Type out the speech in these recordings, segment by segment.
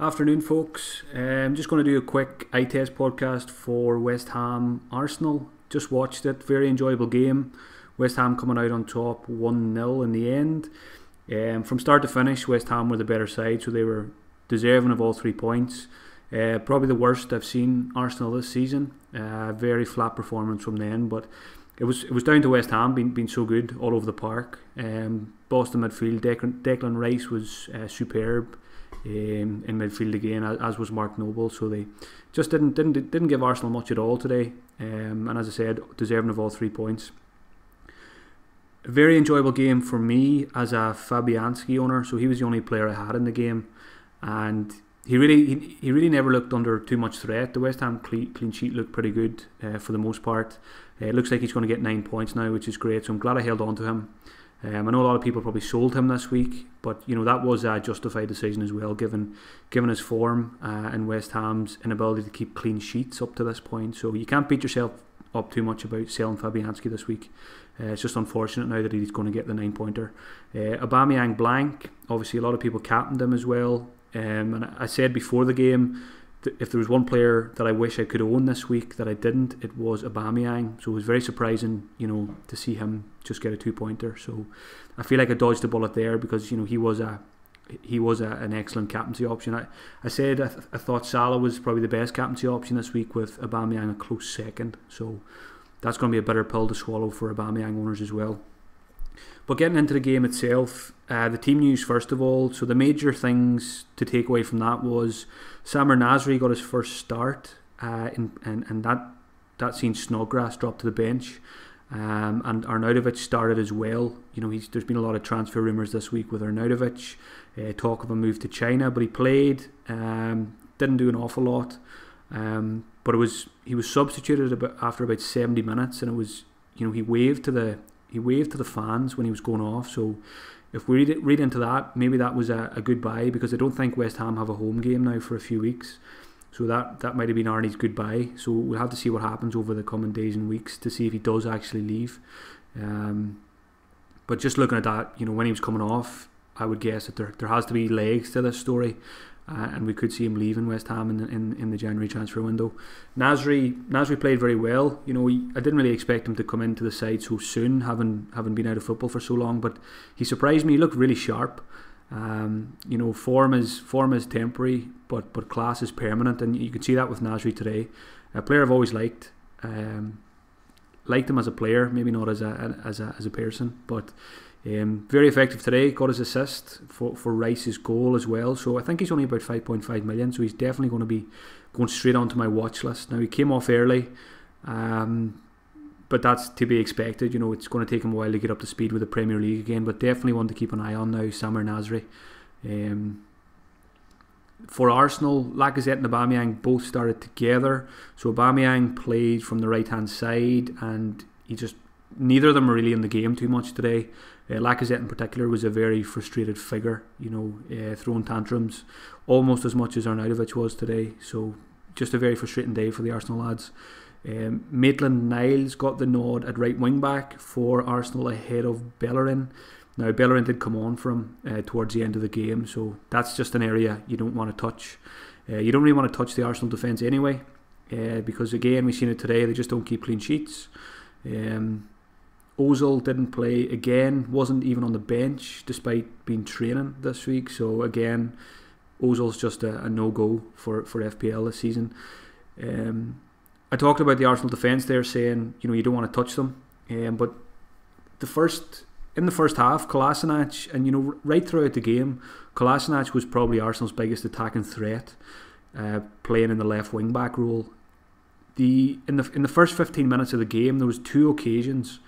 Afternoon, folks. I'm just going to do a quick eye test podcast for West Ham Arsenal. Just watched it, very enjoyable game. West Ham coming out on top 1-0 in the end. From start to finish, West Ham were the better side, so they were deserving of all 3 points. Probably the worst I've seen Arsenal this season. Very flat performance from then, but it was down to West Ham being so good all over the park. Boston midfield, Declan Rice was superb in midfield again, as was Mark Noble. So they just didn't give Arsenal much at all today. And as I said, deserving of all 3 points. A very enjoyable game for me as a Fabianski owner. So he was the only player I had in the game, and he really never looked under too much threat. The West Ham clean sheet looked pretty good for the most part. It looks like he's going to get 9 points now, which is great. So I'm glad I held on to him. I know a lot of people probably sold him this week, but that was a justified decision as well, given his form and West Ham's inability to keep clean sheets up to this point. So you can't beat yourself up too much about selling Fabianski this week. It's just unfortunate now that he's going to get the 9-pointer. Aubameyang blank. Obviously, a lot of people captained him as well. And I said before the game, if there was one player that I wish I could own this week that I didn't, it was Aubameyang. So it was very surprising, to see him just get a 2-pointer. So I feel like I dodged a bullet there because he was an excellent captaincy option. I said I thought Salah was probably the best captaincy option this week, with Aubameyang a close second. So that's going to be a bitter pill to swallow for Aubameyang owners as well. But getting into the game itself, the team news first of all. So the major things to take away from that was Samir Nasri got his first start, and that seen Snodgrass drop to the bench, and Arnautovic started as well. There's been a lot of transfer rumours this week with Arnautovic, talk of a move to China, but he played, didn't do an awful lot, but he was substituted after about 70 minutes, and it was he waved to the fans when he was going off. So if we read into that, maybe that was a goodbye, because I don't think West Ham have a home game now for a few weeks. So that might have been Arnie's goodbye. So we'll have to see what happens over the coming days and weeks to see if he does actually leave. But just looking at that, when he was coming off, I would guess that there has to be legs to this story. And we could see him leaving West Ham in the January transfer window. Nasri played very well. I didn't really expect him to come into the side so soon, having been out of football for so long. But he surprised me. He looked really sharp. Form is temporary, but class is permanent, and you could see that with Nasri today. A player I've always liked. Liked him as a player, maybe not as a person, but. Very effective today. Got his assist for Rice's goal as well. So I think he's only about 5.5 million. So he's definitely going to be going straight onto my watch list. Now, he came off early, but that's to be expected. It's going to take him a while to get up to speed with the Premier League again. But definitely one to keep an eye on now, Samir Nasri. For Arsenal, Lacazette and Aubameyang both started together. So Aubameyang played from the right hand side, and neither of them were really in the game too much today. Lacazette in particular was a very frustrated figure, throwing tantrums almost as much as Arnautovic was today. So just a very frustrating day for the Arsenal lads. Maitland-Niles got the nod at right wing back for Arsenal ahead of Bellerin. Now Bellerin did come on for him towards the end of the game, so that's just an area you don't want to touch. You don't really want to touch the Arsenal defence anyway, because again, we've seen it today, they just don't keep clean sheets. Ozil didn't play again, wasn't even on the bench despite being training this week. So again, Ozil's just a no-go for FPL this season. I talked about the Arsenal defence there, saying you don't want to touch them, but in the first half, Kolasinac, and right throughout the game, Kolasinac was probably Arsenal's biggest attacking threat, playing in the left wing back role. In the first 15 minutes of the game, there was 2 occasions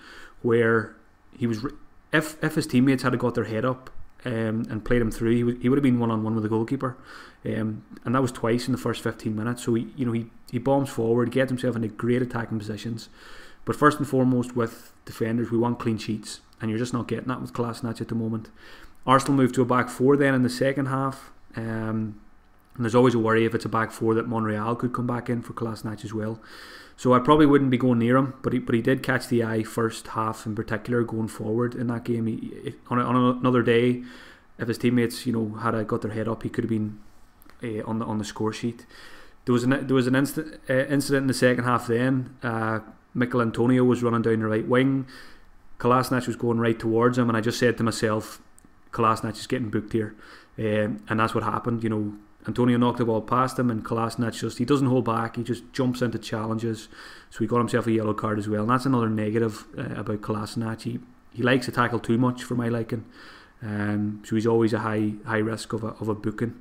where he was, if his teammates had got their head up and played him through, he would have been one-on-one with the goalkeeper, and that was twice in the first 15 minutes. So he bombs forward, gets himself into great attacking positions, but first and foremost with defenders, we want clean sheets, and you're just not getting that with Kolasinac at the moment. Arsenal moved to a back 4 then in the second half, and there's always a worry if it's a back 4 that Monreal could come back in for Kolasinac as well. So I probably wouldn't be going near him, but he did catch the eye first half in particular going forward in that game. On another day, if his teammates had got their head up, he could have been on the score sheet. There was an incident in the second half. Then Mikel Antonio was running down the right wing. Kolasinac was going right towards him, and I just said to myself, Kolasinac is getting booked here, and that's what happened. Antonio knocked the ball past him, and Kolasinac he doesn't hold back. He just jumps into challenges, so he got himself a yellow card as well. And that's another negative about Kolasinac. He likes to tackle too much for my liking, so he's always a high risk of a booking.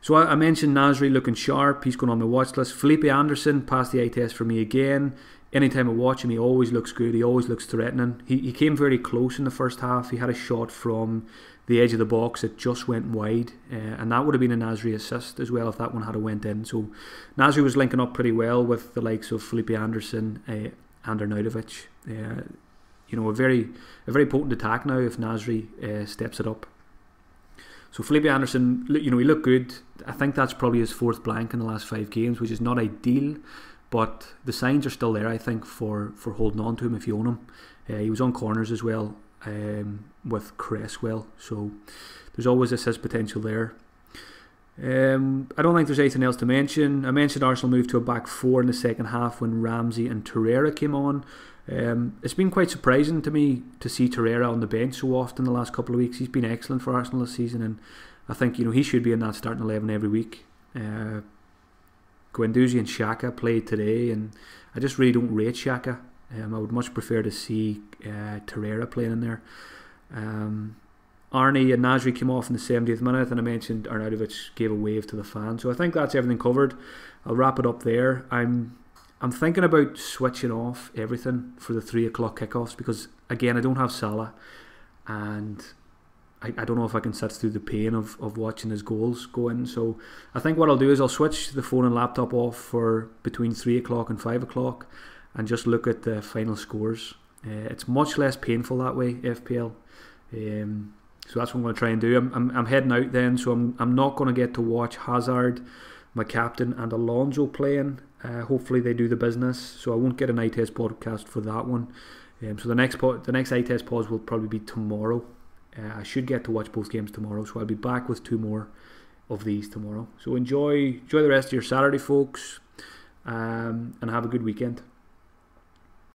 So I mentioned Nasri looking sharp. He's going on my watch list. Felipe Anderson passed the eye test for me again. Anytime I watch him, he always looks good. He always looks threatening. He came very close in the first half. He had a shot from the edge of the box that just went wide, and that would have been a Nasri assist as well if that one had went in. So Nasri was linking up pretty well with the likes of Felipe Anderson and Arnautovic. A very potent attack now if Nasri steps it up. So Felipe Anderson, he looked good. I think that's probably his 4th blank in the last 5 games, which is not ideal, but the signs are still there, I think, for holding on to him if you own him. He was on corners as well with Cresswell, so there's always assist potential there. I don't think there's anything else to mention. I mentioned Arsenal moved to a back 4 in the second half when Ramsey and Torreira came on. It's been quite surprising to me to see Torreira on the bench so often the last couple of weeks. He's been excellent for Arsenal this season, and I think he should be in that starting 11 every week. Guendouzi and Xhaka played today, and I just really don't rate Xhaka. I would much prefer to see Torreira playing in there. Arnie and Nasri came off in the 70th minute, and I mentioned Arnautovic gave a wave to the fans. So I think that's everything covered. I'll wrap it up there. I'm thinking about switching off everything for the 3 o'clock kickoffs because, again, I don't have Salah, and I don't know if I can sit through the pain of watching his goals go in. So I think what I'll do is I'll switch the phone and laptop off for between 3 o'clock and 5 o'clock and just look at the final scores. It's much less painful that way, FPL. So that's what I'm going to try and do. I'm heading out then, so I'm not going to get to watch Hazard, my captain, and Alonso playing. Hopefully they do the business, so I won't get an eye test podcast for that one. So the next eye test pause will probably be tomorrow. I should get to watch both games tomorrow, so I'll be back with 2 more of these tomorrow. So enjoy the rest of your Saturday, folks, and have a good weekend.